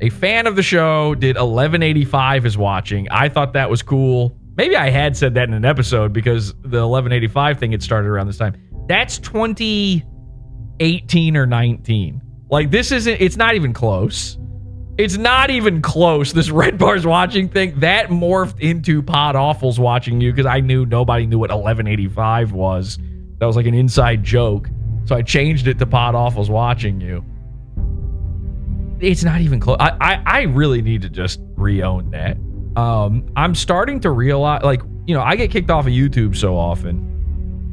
A fan of the show did 1185 is watching. I thought that was cool. Maybe I had said that in an episode because the 1185 thing had started around this time. That's 2018 or 19. Like, this isn't, it's not even close. It's not even close. This Redbar's watching thing, that morphed into PodAwful's watching you because I knew nobody knew what 1185 was. That was like an inside joke. So I changed it to PodAwful's watching you. It's not even close. I really need to just re-own that. I'm starting to realize, like, you know, I get kicked off of YouTube so often.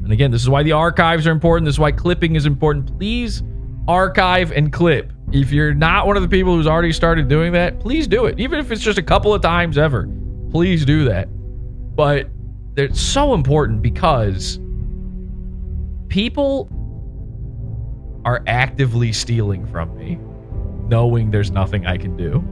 And again, this is why the archives are important. This is why clipping is important. Please archive and clip. If you're not one of the people who's already started doing that, please do it. Even if it's just a couple of times ever, please do that. But it's so important because people are actively stealing from me, knowing there's nothing I can do.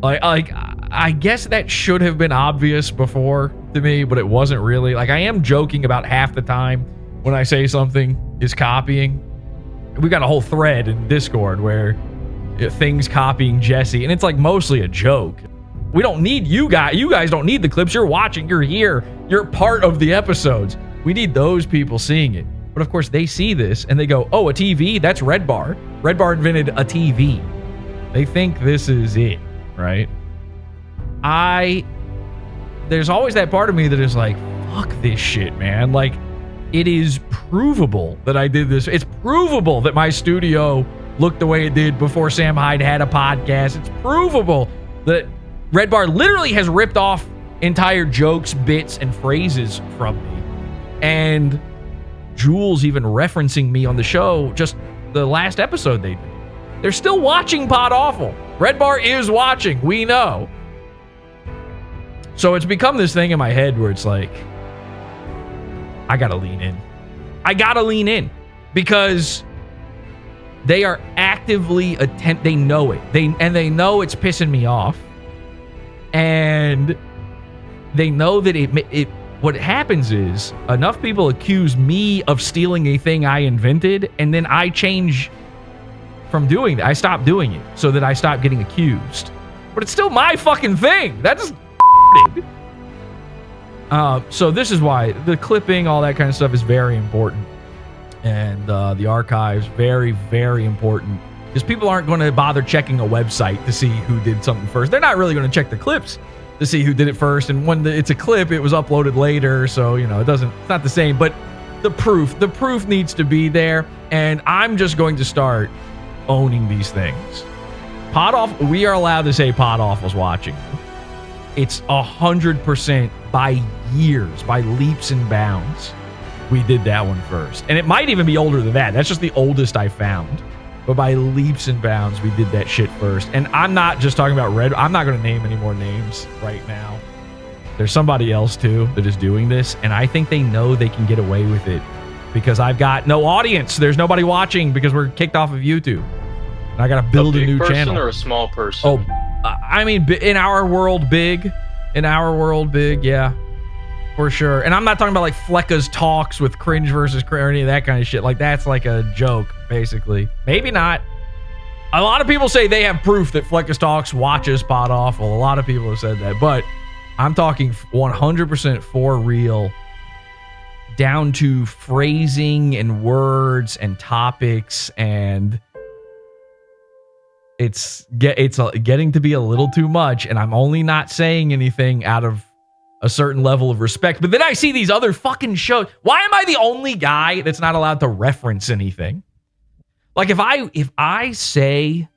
Like I guess that should have been obvious before to me, but it wasn't really. Like, I am joking about half the time when I say something is copying. We got a whole thread in Discord where things copying Jesse, and it's like mostly a joke. We don't need you guys. You guys don't need the clips. You're watching. You're here. You're part of the episodes. We need those people seeing it. But of course, they see this and they go, "Oh, a TV? That's Redbar. Redbar invented a TV." They think this is it, right? There's always that part of me that is like, fuck this shit, man. Like, it is provable that I did this. It's provable that my studio looked the way it did before Sam Hyde had a podcast. It's provable that Redbar literally has ripped off entire jokes, bits, and phrases from me. And Jules even referencing me on the show, just the last episode they did. They're still watching PodAwful. Redbar is watching. We know. So it's become this thing in my head where it's like, I gotta lean in. I gotta lean in because they are actively they know it. They know it's pissing me off, and they know that it. What happens is enough people accuse me of stealing a thing I invented, and then I change from doing that. I stop doing it so that I stop getting accused. But it's still my fucking thing. That's so this is why the clipping, all that kind of stuff is very important. And the archives, very, very important. Because people aren't going to bother checking a website to see who did something first. They're not really going to check the clips to see who did it first. And when it's a clip, it was uploaded later. So, you know, it's not the same. But the proof needs to be there. And I'm just going to start owning these things. PodAwful, we are allowed to say PodAwful's watching. It's 100% by years, by leaps and bounds. We did that one first. And it might even be older than that. That's just the oldest I found. But by leaps and bounds, we did that shit first. And I'm not just talking about Red. I'm not going to name any more names right now. There's somebody else, too, that is doing this. And I think they know they can get away with it because I've got no audience. There's nobody watching because we're kicked off of YouTube. And I got to build a new channel. A big person or a small person? Oh, I mean, in our world, big. In our world, big, yeah. For sure. And I'm not talking about like Flecka's talks with cringe versus cringe or any of that kind of shit. Like, that's like a joke, basically. Maybe not. A lot of people say they have proof that Flecka's talks watches PodAwful. A lot of people have said that. But I'm talking 100% for real, down to phrasing and words and topics, and it's getting to be a little too much, and I'm only not saying anything out of a certain level of respect. But then I see these other fucking shows. Why am I the only guy that's not allowed to reference anything? Like, if I say,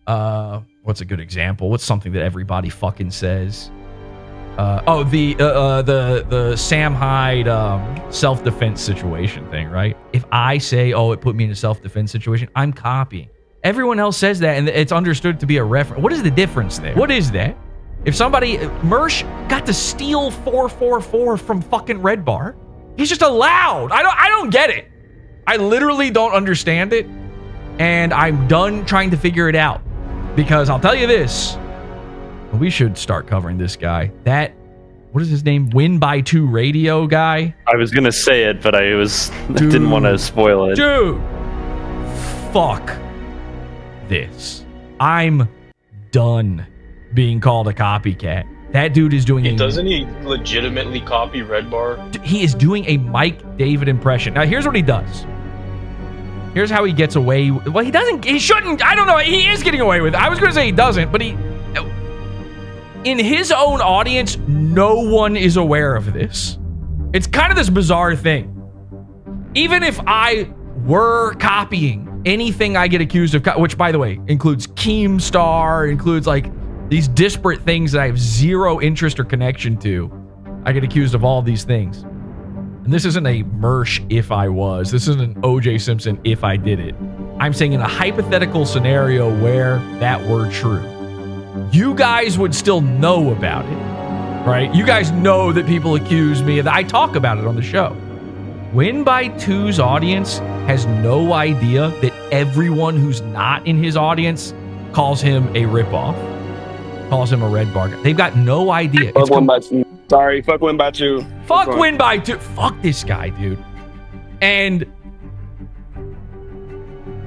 what's a good example? What's something that everybody fucking says? The Sam Hyde self-defense situation thing, right? If I say, oh, it put me in a self-defense situation, I'm copying. Everyone else says that, and it's understood to be a reference. What is the difference there? What is that? If somebody, Mersh got to steal 444 from fucking Redbar, he's just allowed. I don't get it. I literally don't understand it, and I'm done trying to figure it out. Because I'll tell you this, we should start covering this guy. That, what is his name? Win by 2 radio guy? I was gonna say it, but I didn't want to spoil it. Dude, fuck this. I'm done being called a copycat. That dude is doing Doesn't he legitimately copy Redbar? He is doing a Mike David impression. Now, here's what he does. Here's how he gets away. Well, he doesn't. He shouldn't. I don't know. He is getting away with it. I was going to say he doesn't, but he... In his own audience, no one is aware of this. It's kind of this bizarre thing. Even if I were copying anything I get accused of, which, by the way, includes Keemstar, includes, like, these disparate things that I have zero interest or connection to, I get accused of all these things. And this isn't a Mersh if I was. This isn't an O.J. Simpson if I did it. I'm saying in a hypothetical scenario where that were true, you guys would still know about it, right? You guys know that people accuse me, and I talk about it on the show. Win by Two's audience has no idea that everyone who's not in his audience calls him a ripoff, calls him a Redbar guy. They've got no idea. Fuck Win by Two. Sorry, fuck Win by Two. Fuck Win by Two. Fuck this guy, dude. And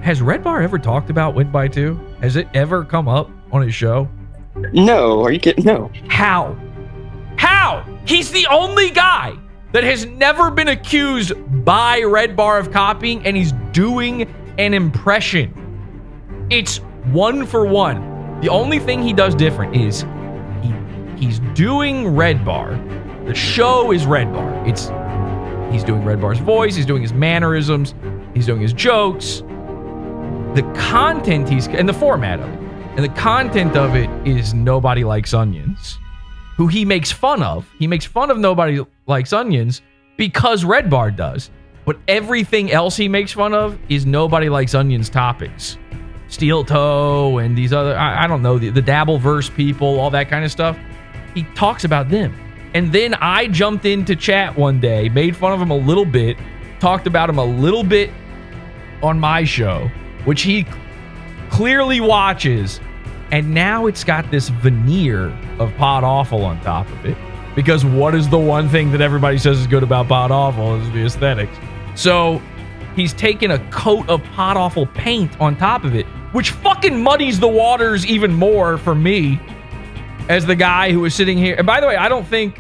has Redbar ever talked about Win by Two? Has it ever come up on his show? No, are you kidding? No. How? How? He's the only guy that has never been accused by Redbar of copying, and he's doing an impression. It's 1 for 1. The only thing he does different is he's doing Redbar. The show is Redbar. He's doing Redbar's voice, he's doing his mannerisms, he's doing his jokes. The content and the format of it. And the content of it is Nobody Likes Onions, who he makes fun of. He makes fun of Nobody Likes Onions because Redbar does. But everything else he makes fun of is Nobody Likes Onions topics. Steel Toe and these other, I don't know, the Dabbleverse people, all that kind of stuff. He talks about them. And then I jumped into chat one day, made fun of him a little bit, talked about him a little bit on my show, which he clearly watches, and now it's got this veneer of PodAwful on top of it. Because what is the one thing that everybody says is good about PodAwful is the aesthetics. So he's taken a coat of PodAwful paint on top of it, which fucking muddies the waters even more for me as the guy who is sitting here. And by the way, I don't think,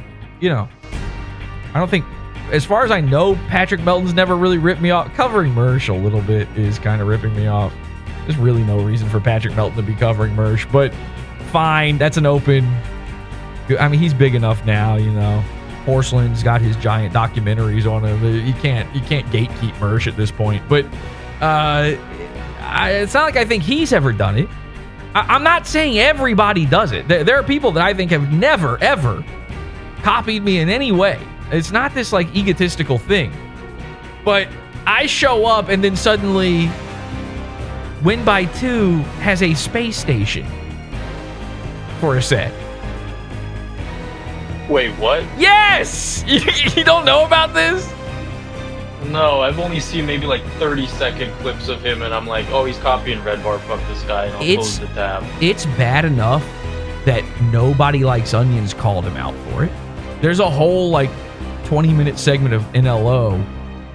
as far as I know, Patrick Melton's never really ripped me off. Covering Mersh a little bit is kind of ripping me off. There's really no reason for Patrick Melton to be covering Mersh, but fine. That's an open. I mean, he's big enough now, Porcelain's got his giant documentaries on him. You can't gatekeep Mersh at this point. But it's not like I think he's ever done it. I'm not saying everybody does it. There are people that I think have never, ever copied me in any way. It's not this, like, egotistical thing. But I show up and then suddenly Win by Two has a space station for a set. Wait, what? Yes! You don't know about this? No, I've only seen maybe like 30-second clips of him, and I'm like, oh, he's copying Redbar, fuck this guy, and I'll close the tab. It's bad enough that Nobody Likes Onions called him out for it. There's a whole, 20-minute segment of NLO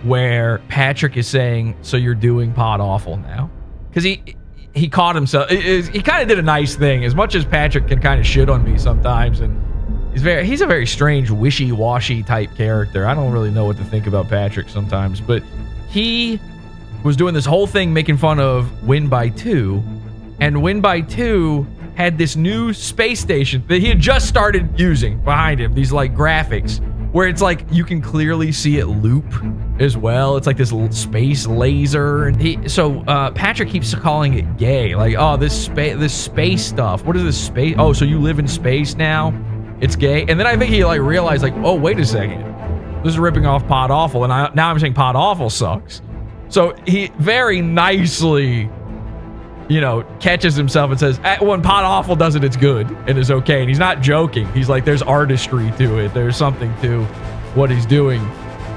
where Patrick is saying, so you're doing PodAwful now? Because he caught himself. He kind of did a nice thing. As much as Patrick can kind of shit on me sometimes, and he's a very strange, wishy-washy type character. I don't really know what to think about Patrick sometimes, but he was doing this whole thing making fun of Win by Two, and Win by Two had this new space station that he had just started using behind him, these graphics, where it's you can clearly see it loop as well. It's like this little space laser. And so Patrick keeps calling it gay. This space stuff. What is this space? Oh, so you live in space now? It's gay. And then I think he realized oh, wait a second. This is ripping off PodAwful, and now I'm saying PodAwful sucks. So he very nicely, catches himself and says, when PodAwful does it, it's good and it's okay. And he's not joking. He's there's artistry to it. There's something to what he's doing,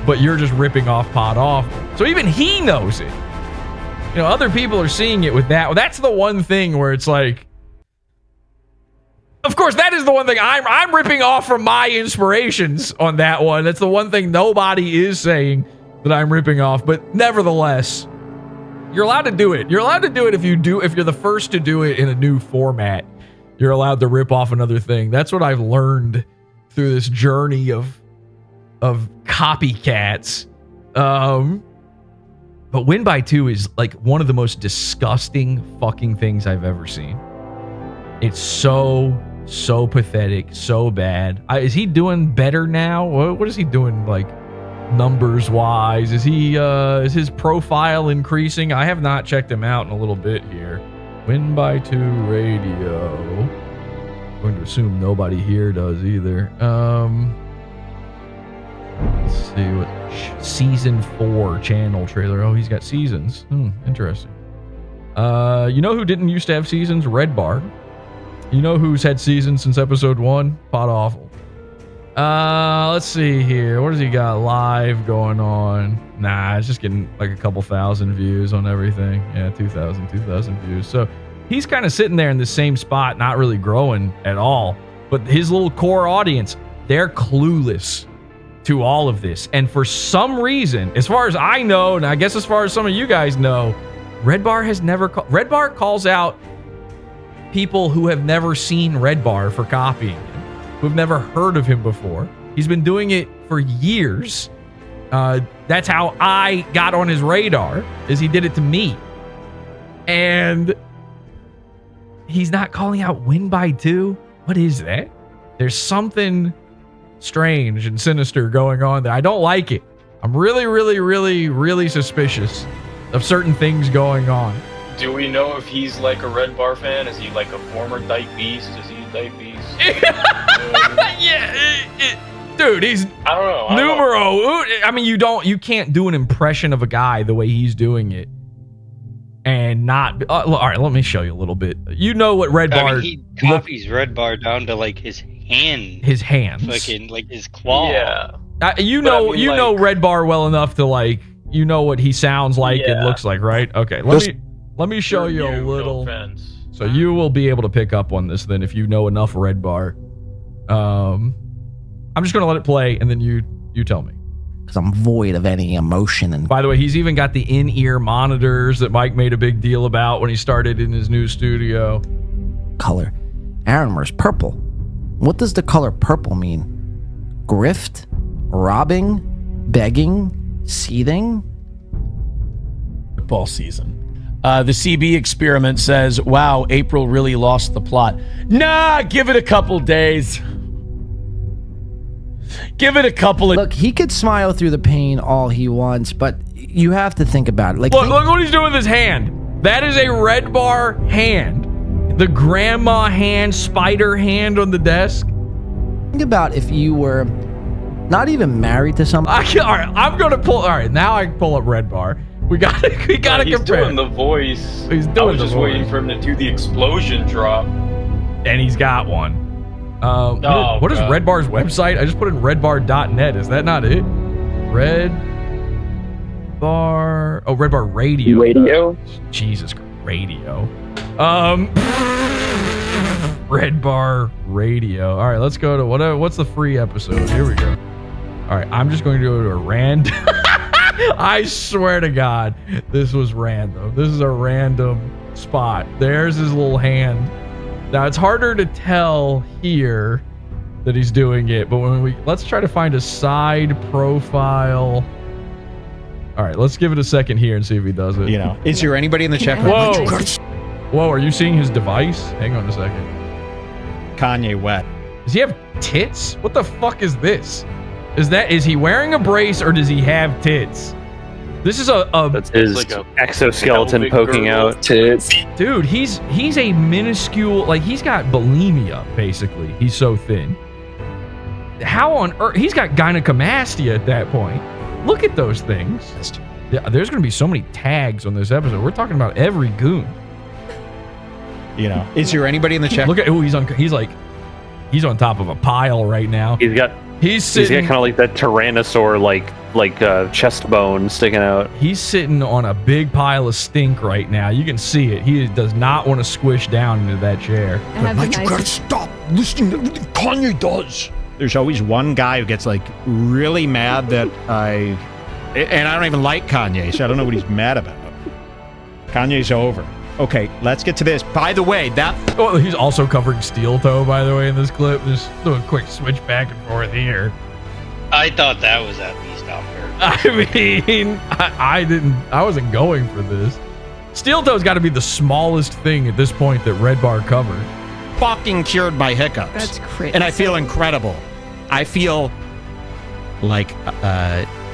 but you're just ripping off PodAwful. So even he knows it. Other people are seeing it with that. Well, that's the one thing where it's of course, that is the one thing I'm ripping off from my inspirations on that one. That's the one thing nobody is saying that I'm ripping off. But nevertheless, you're allowed to do it. You're allowed to do it if you're the first to do it in a new format. you're allowed to rip off another thing. That's what I've learned through this journey of copycats. But Win by 2 is like one of the most disgusting fucking things I've ever seen. It's so pathetic, so bad. Is he doing better now? What is he doing, like, numbers wise? Is his profile increasing? I have not checked him out in a little bit here. Win by 2 radio. I'm going to assume nobody here does either. Let's see what season 4 channel trailer. Oh, he's got seasons. Interesting. You know who didn't used to have seasons? Redbar. You know who's had seasons since episode 1? PodAwful. Let's see here. What does he got live going on? Nah, it's just getting like a couple thousand views on everything. Yeah, 2,000 views. So he's kind of sitting there in the same spot, not really growing at all. But his little core audience, they're clueless to all of this. And for some reason, as far as I know, and I guess as far as some of you guys know, Redbar has never... Redbar calls out people who have never seen Redbar for copying him, who've never heard of him before. He's been doing it for years. That's how I got on his radar, is he did it to me. And he's not calling out Win by 2? What is that? There's something strange and sinister going on there. I don't like it. I'm really suspicious of certain things going on. Do we know if he's like a Redbar fan? Is he like a former Dyke Beast? Is he a Dyke Beast? Dude, he's I don't know. numero. I mean, you can't do an impression of a guy the way he's doing it and not. All right, let me show you a little bit. You know what Redbar? I mean, he copies Redbar down to like his hand. His hands, fucking like his claw. Yeah. You know Redbar well enough to like. You know what he sounds like and looks like, right? Okay, let me show you a little. No, so you will be able to pick up on this then if you know enough Redbar. I'm just gonna let it play and then you tell me. Because I'm void of any emotion. And by the way, he's even got the in-ear monitors that Mike made a big deal about when he started in his new studio. Color. Aaron, where's purple? What does the color purple mean? Grift? Robbing? Begging? Seething? Football season. The CB experiment says, wow, April really lost the plot. Nah, give it a couple days. Give it a couple of... Look, he could smile through the pain all he wants, but you have to think about it. Like, look what he's doing with his hand. That is a Redbar hand. The grandma hand, spider hand on the desk. Think about if you were not even married to somebody. All right, I'm going to pull... All right, now I can pull up Redbar. We gotta compare. He's doing the voice. He's doing I was just waiting for him to do the explosion drop. And he's got one. What is Redbar's website? I just put in redbar.net. Is that not it? Redbar. Oh, Redbar Radio. Radio? Jesus, radio. Redbar Radio. All right, let's go to what's the free episode? Here we go. All right, I'm just going to go to a random. I swear to God, this was random. This is a random spot. There's his little hand. Now it's harder to tell here that he's doing it, but let's try to find a side profile. All right, let's give it a second here and see if he does it. You know, is there anybody in the chat room? Whoa, are you seeing his device? Hang on a second. Kanye West. Does he have tits? What the fuck is this? Is he wearing a brace or does he have tits? This is that's his like a exoskeleton poking out. Tits. Dude, he's a minuscule, like he's got bulimia basically. He's so thin. How on earth? He's got gynecomastia at that point. Look at those things. Yeah, there's gonna be so many tags on this episode. We're talking about every goon. You know, is there anybody in the chat? Look at he's on top of a pile right now. He's got kind of like that Tyrannosaur like chest bone sticking out. He's sitting on a big pile of stink right now. You can see it. He does not want to squish down into that chair. Mike, you gotta stop listening to everything Kanye does. There's always one guy who gets like really mad that and I don't even like Kanye, so I don't know what he's mad about. Kanye's over. Okay, let's get to this. By the way, that... Oh, he's also covering Steel Toe, by the way, in this clip. Just do a quick switch back and forth here. I thought that was at least on purpose. I mean, I wasn't going for this. Steel Toe's got to be the smallest thing at this point that Redbar covered. fucking cured my hiccups. That's crazy. And I feel incredible. I feel like,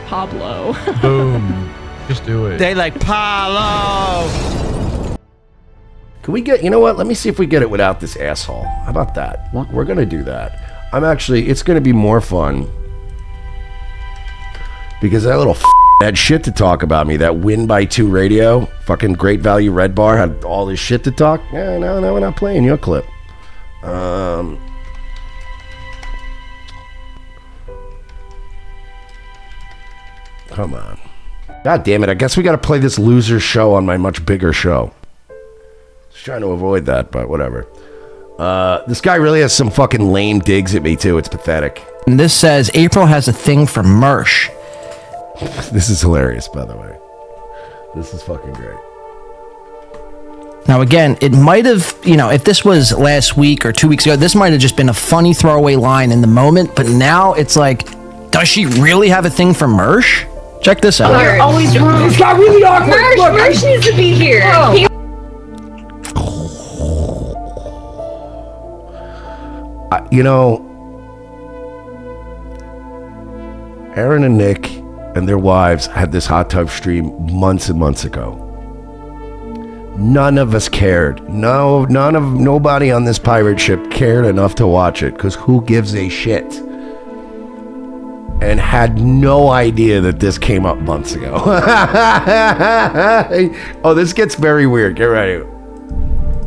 Pablo. Boom. Just do it. They like Pablo. Can we get, you know what? Let me see if we get it without this asshole. How about that? We're going to do that. It's going to be more fun. Because that little had shit to talk about me. That Win by 2 radio, fucking Great Value Redbar had all this shit to talk. Yeah, no, we're not playing your clip. Come on. God damn it. I guess we got to play this loser show on my much bigger show. Just trying to avoid that, but whatever. This guy really has some fucking lame digs at me, too. It's pathetic. And this says April has a thing for Mersh. This is hilarious, by the way. This is fucking great. Now, again, it might have, if this was last week or 2 weeks ago, this might have just been a funny throwaway line in the moment. But now it's like, does she really have a thing for Mersh? Check this out. You're always rude. It's got really awkward. Mersh needs to be here. Oh. Aaron and Nick and their wives had this hot tub stream months and months ago. None of us cared. Nobody on this pirate ship cared enough to watch it, because who gives a shit? And had no idea that this came up months ago. Oh, this gets very weird. Get ready.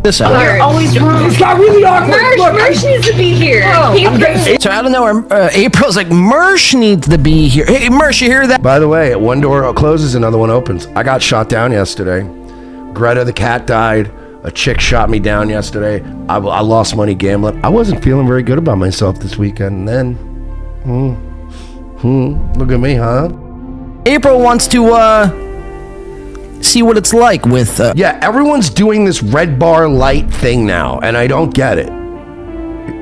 This out. You're always rude. It's got really awkward. Mersh needs to be here. Oh. So I don't know. April's like, Mersh needs to be here. Hey, Mersh, you hear that? By the way, one door closes, another one opens. I got shot down yesterday. Greta the cat died. A chick shot me down yesterday. I lost money gambling. I wasn't feeling very good about myself this weekend. And then, look at me, huh? April wants to see what it's like with. Yeah, everyone's doing this Redbar light thing now, and I don't get it.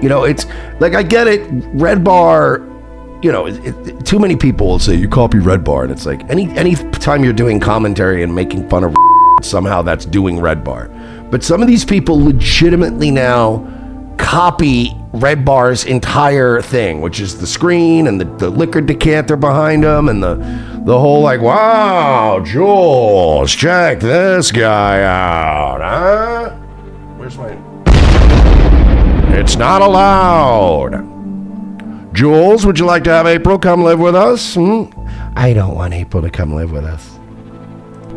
It's like, I get it. Redbar, too many people will say you copy Redbar, and it's like any time you're doing commentary and making fun of somehow that's doing Redbar. But some of these people legitimately now copy Redbar's entire thing, which is the screen and the liquor decanter behind them and the whole like, wow, Jules, check this guy out, huh? Where's my... It's not allowed. Jules, would you like to have April come live with us? I don't want April to come live with us.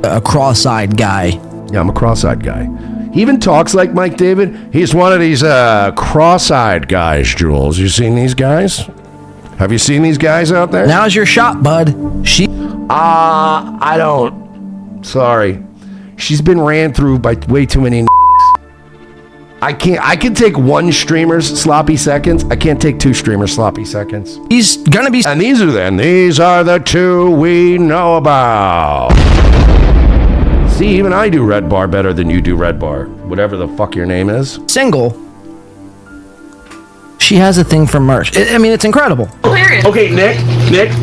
A cross-eyed guy. Yeah, I'm a cross-eyed guy. He even talks like Mike David. He's one of these cross-eyed guys, Jules. You seen these guys? Have you seen these guys out there? Now's your shot, bud. I don't. Sorry. She's been ran through by way too many I can take one streamer's sloppy seconds. I can't take two streamers' sloppy seconds. He's gonna be... And these are the two we know about. See, even I do Redbar better than you do Redbar. Whatever the fuck your name is. Single. She has a thing for Mersh. I mean, it's incredible. Okay, Nick,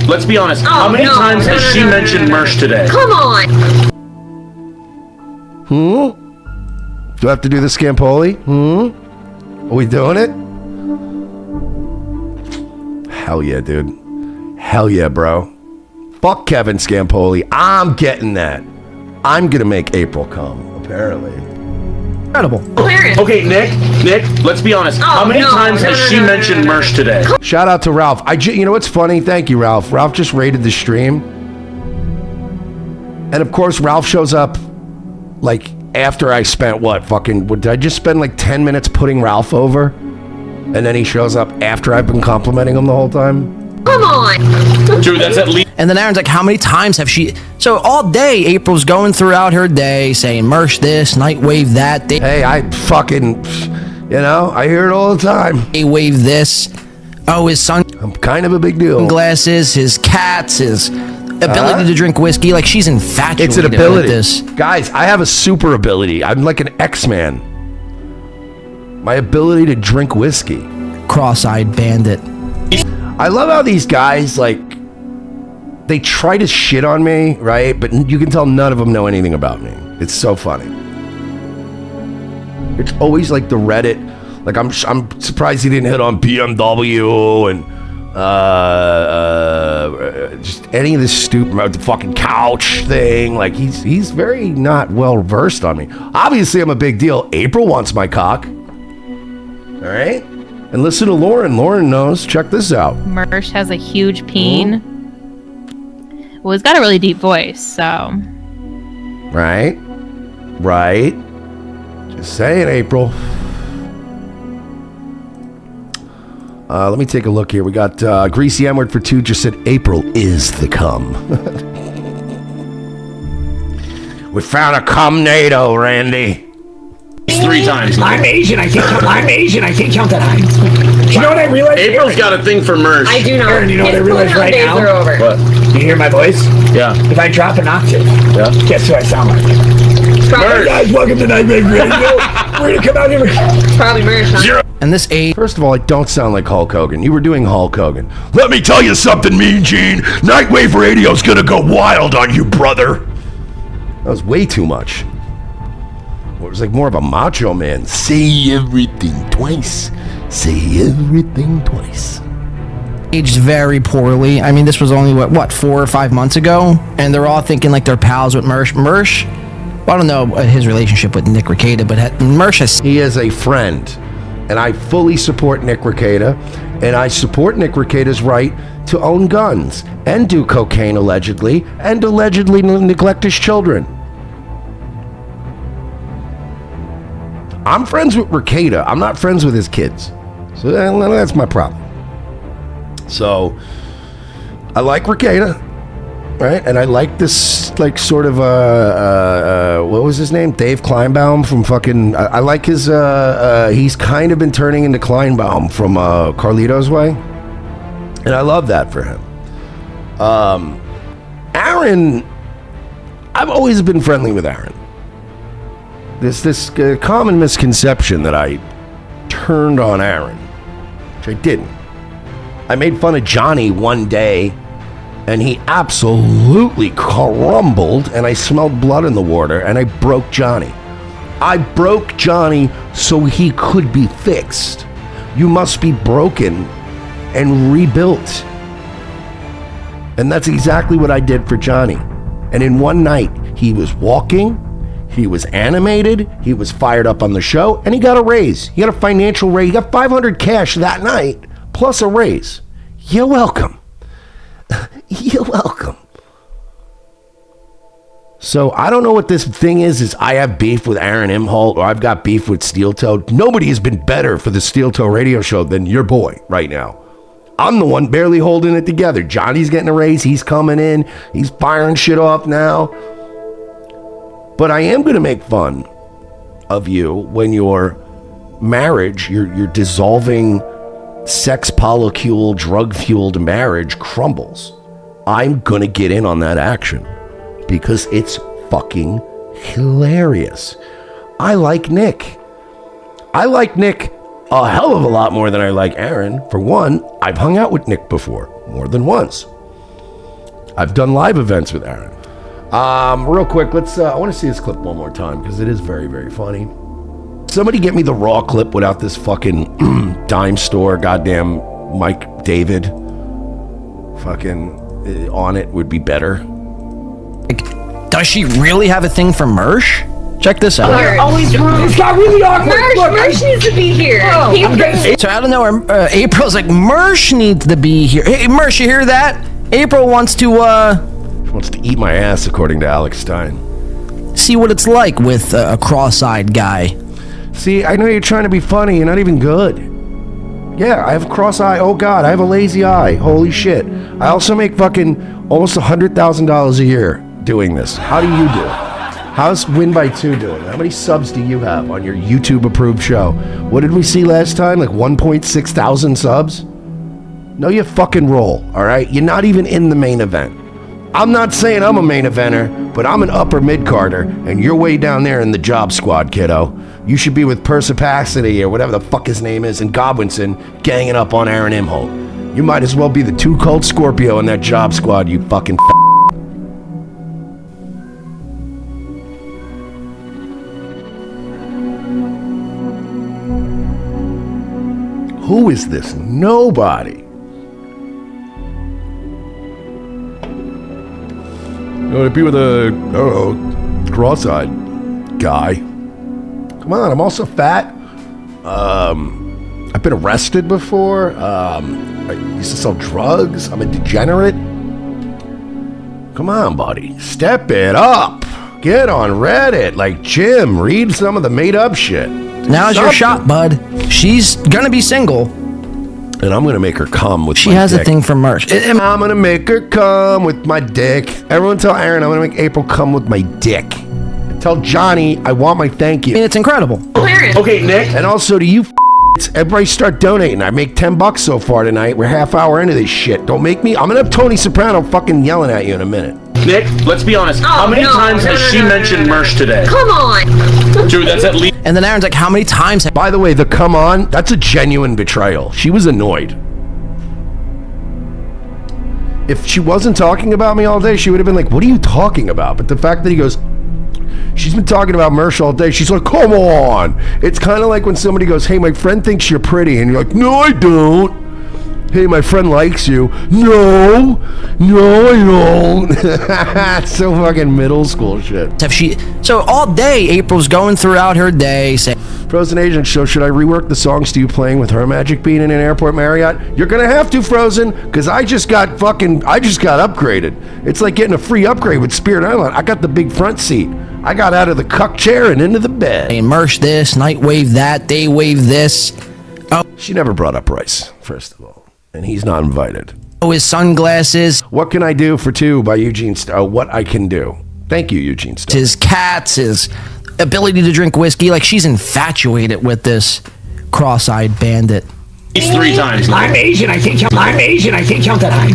let's be honest. How many times has she mentioned Mersh today? Come on. Do I have to do the Scampoli? Are we doing it? Hell yeah, dude. Hell yeah, bro. Fuck Kevin Scampoli. I'm getting that. I'm gonna make April come, apparently. Incredible. Okay, Nick, let's be honest. How many times has she mentioned Mersh today? Shout out to Ralph. You know what's funny? Thank you, Ralph. Ralph just raided the stream. And of course, Ralph shows up like after I spent did I just spend like 10 minutes putting Ralph over? And then he shows up after I've been complimenting him the whole time? Come on. Dude, that's at least... And then Aaron's like, how many times have she... So all day, April's going throughout her day saying, Mersh this, Nightwave that. Hey, I fucking... I hear it all the time. Nightwave this. Oh, his son... I'm kind of a big deal. Glasses, his cats, his ability to drink whiskey. Like, she's infatuated It's an ability. with this. Guys, I have a super ability. I'm like an X-Man. My ability to drink whiskey. Cross-eyed bandit. I love how these guys, like, they try to shit on me, right? But you can tell none of them know anything about me. It's so funny. It's always like the Reddit. Like, I'm surprised he didn't hit on BMW and just any of this stupid the fucking couch thing. Like, he's very not well versed on me. Obviously, I'm a big deal. April wants my cock. All right? And listen to Lauren. Lauren knows. Check this out. Mersh has a huge peen. Well, he's got a really deep voice, so. Right? Just saying, April. Let me take a look here. We got Greasy M-Word for 2 just said April is the cum. We found a cum-nado, Randy. 3 times. I'm Asian. I can't count that high. You know what I realized? April's got a thing for Mersh. I do know. Aaron, you know what I realized right now? What? You hear my voice? Yeah. If I drop an octave, guess who I sound like? Hey guys, welcome to Nightwave Radio. We're gonna come out here. Probably Mersh. Zero. And this age. First of all, I don't sound like Hulk Hogan. You were doing Hulk Hogan. Let me tell you something, Mean Gene. Nightwave Radio's gonna go wild on you, brother. That was way too much. It was like more of a Macho Man. Say everything twice. Say everything twice. Aged very poorly. I mean, this was only, what 4 or 5 months ago? And they're all thinking like they're pals with Mersh. Mersh, well, I don't know his relationship with Nick Rekieta, but Mersh has... He is a friend. And I fully support Nick Rekieta. And I support Nick Rekieta's right to own guns. And do cocaine, allegedly. And allegedly neglect his children. I'm friends with Rekieta. I'm not friends with his kids. So that's my problem. So, I like Rekieta, right? And I like this, like, sort of, what was his name? Dave Kleinbaum from fucking, I like his, he's kind of been turning into Kleinbaum from Carlito's Way. And I love that for him. Aaron, I've always been friendly with Aaron. This common misconception that I turned on Aaron, which I didn't. I made fun of Johnny one day, and he absolutely crumbled, and I smelled blood in the water, and I broke Johnny. I broke Johnny so he could be fixed. You must be broken and rebuilt. And that's exactly what I did for Johnny. And in one night, he was walking, he was animated, he was fired up on the show, and he got a raise. He got a financial raise. He got $500 cash that night, plus a raise. You're welcome. You're welcome. So I don't know what this thing is I have beef with Aaron Imholt, or I've got beef with Steel Toe. Nobody has been better for the Steel Toe radio show than your boy right now. I'm the one barely holding it together. Johnny's getting a raise. He's coming in. He's firing shit off now. But I am going to make fun of you when your marriage, your dissolving, sex polycule, drug-fueled marriage crumbles. I'm going to get in on that action because it's fucking hilarious. I like Nick. I like Nick a hell of a lot more than I like Aaron. For one, I've hung out with Nick before, more than once. I've done live events with Aaron. Real quick, let's. I want to see this clip one more time because it is very, very funny. Somebody get me the raw clip without this fucking dime store, goddamn Mike David, fucking on it would be better. Does she really have a thing for Mersh? Check this out. It's got really awkward. Mersh needs to be here. So I don't know. April's like, Mersh needs to be here. Hey, Mersh, you hear that? April wants to eat my ass, according to Alex Stein. See what it's like with a cross-eyed guy. See, I know you're trying to be funny. You're not even good. Yeah, I have a cross-eye. Oh, God, I have a lazy eye. Holy shit. I also make fucking almost $100,000 a year doing this. How do you do it? How's Win by 2 doing? How many subs do you have on your YouTube-approved show? What did we see last time? Like 1.6 thousand subs? No, you fucking roll, all right? You're not even in the main event. I'm not saying I'm a main eventer, but I'm an upper mid-carder, and you're way down there in the job squad, kiddo. You should be with Persipacity or whatever the fuck his name is and Godwinson ganging up on Aaron Imholt. You might as well be the Too Cold Scorpio in that job squad, you fucking Who is this? Nobody. You want to be with a, I don't know, cross-eyed guy. Come on, I'm also fat. I've been arrested before. I used to sell drugs. I'm a degenerate. Come on, buddy. Step it up. Get on Reddit. Like Jim, read some of the made-up shit. Now's your shot, bud. She's gonna be single. And I'm gonna make her come with she my has dick. a thing for Mersh. I'm gonna make her come with my dick. Everyone tell Aaron I'm gonna make April come with my dick. Tell Johnny I want my thank you. And it's incredible. Okay, Nick. And also to you everybody start donating. I make $10 so far tonight. We're half hour into this shit. Don't make me. I'm gonna have Tony Soprano fucking yelling at you in a minute. Nick, let's be honest. How many times has she mentioned Mersh today? Come on. Dude, that's at least. And then Aaron's like, how many times? By the way, the come on, that's a genuine betrayal. She was annoyed. If she wasn't talking about me all day, she would have been like, what are you talking about? But the fact that he goes, she's been talking about Mersh all day. She's like, come on. It's kind of like when somebody goes, hey, my friend thinks you're pretty. And you're like, no, I don't. Hey, my friend likes you. No, I don't. It's so fucking middle school shit. So all day, April's going throughout her day saying, Frozen Agent Show, should I rework the songs to you playing with her Magic Bean in an airport Marriott? You're gonna have to, Frozen, because I just got upgraded. It's like getting a free upgrade with Spirit Island. I got the big front seat. I got out of the cuck chair and into the bed. Hey, Mersh this, Nightwave that, Daywave this. Oh, she never brought up Rice, first of all. And he's not invited. Oh, his sunglasses. What Can I Do for Two by Eugene What I Can Do. Thank you, Eugene Starr. His cats, his ability to drink whiskey. Like, she's infatuated with this cross-eyed bandit. He's 3 times. I'm Asian. I can't count. I'm Asian. I can't count that high.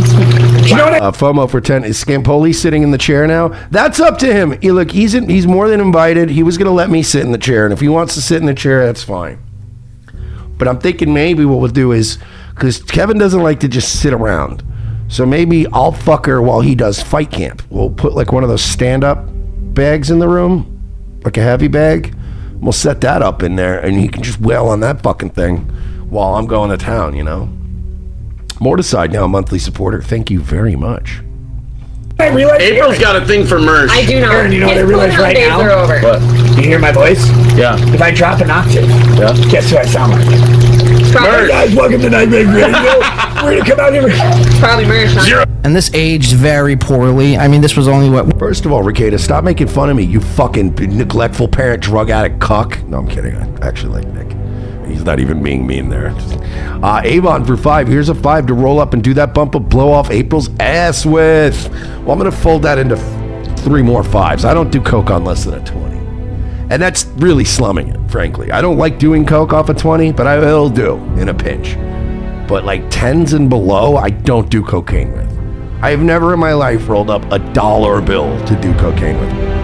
You know what? FOMO for 10. Is Scampoli sitting in the chair now? That's up to him. Look, he's more than invited. He was going to let me sit in the chair. And if he wants to sit in the chair, that's fine. But I'm thinking maybe what we'll do is, because Kevin doesn't like to just sit around. So maybe I'll fuck her while he does fight camp. We'll put like one of those stand-up bags in the room, like a heavy bag. We'll set that up in there, and he can just wail on that fucking thing while I'm going to town, you know? Morticide, now a monthly supporter. Thank you very much. I realize April's got a thing for Mersh. I do not. Aaron, you know what I realize right days now? are over. What? You hear my voice? Yeah. If I drop an octave, Yeah. guess who I sound like? Hey guys, welcome to Nightwave Radio. We're gonna come out here. Probably Mersh. Huh? And this aged very poorly. I mean, this was only what? First of all, Ricada, stop making fun of me, you fucking neglectful parent, drug addict cuck. No, I'm kidding. I actually like Nick. He's not even being mean there. Avon for 5. Here's a 5 to roll up and do that bump of blow off April's ass with. Well, I'm going to fold that into 3 more 5s. I don't do coke on less than a 20. And that's really slumming it, frankly. I don't like doing coke off a 20, but I will do in a pinch. But like 10s and below, I don't do cocaine with. I have never in my life rolled up a dollar bill to do cocaine with.